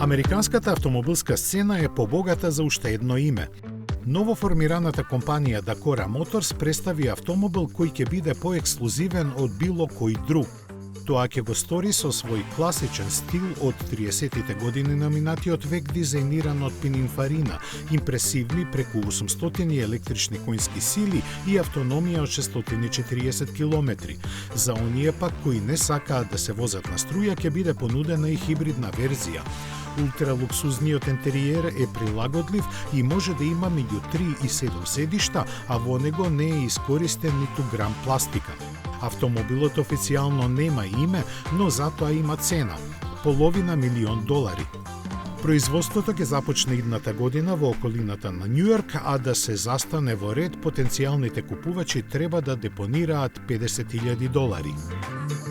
Американската автомобилска сцена е побогата за уште едно име. Новоформираната компанија Dakota Motors представи автомобил кој ќе биде поексклузивен од било кој друг. Тоа ќе го стори со свој класичен стил од 30-тите години на минатиот век, дизајниран од Pininfarina, импресивни преку 800 електрични коњски сили и автономија од 640 км. За оние пак кои не сакаат да се возат на струја, ќе биде понудена и хибридна верзија. Ултралуксузниот интериер е прилагодлив и може да има меѓу 3 и 7 седишта, а во него не е искористен ниту грам пластика. Автомобилот официјално нема име, но затоа има цена – $500,000. Производството ќе започне идната година во околината на Њујорк, а да се застане во ред, потенцијалните купувачи треба да депонираат $50,000.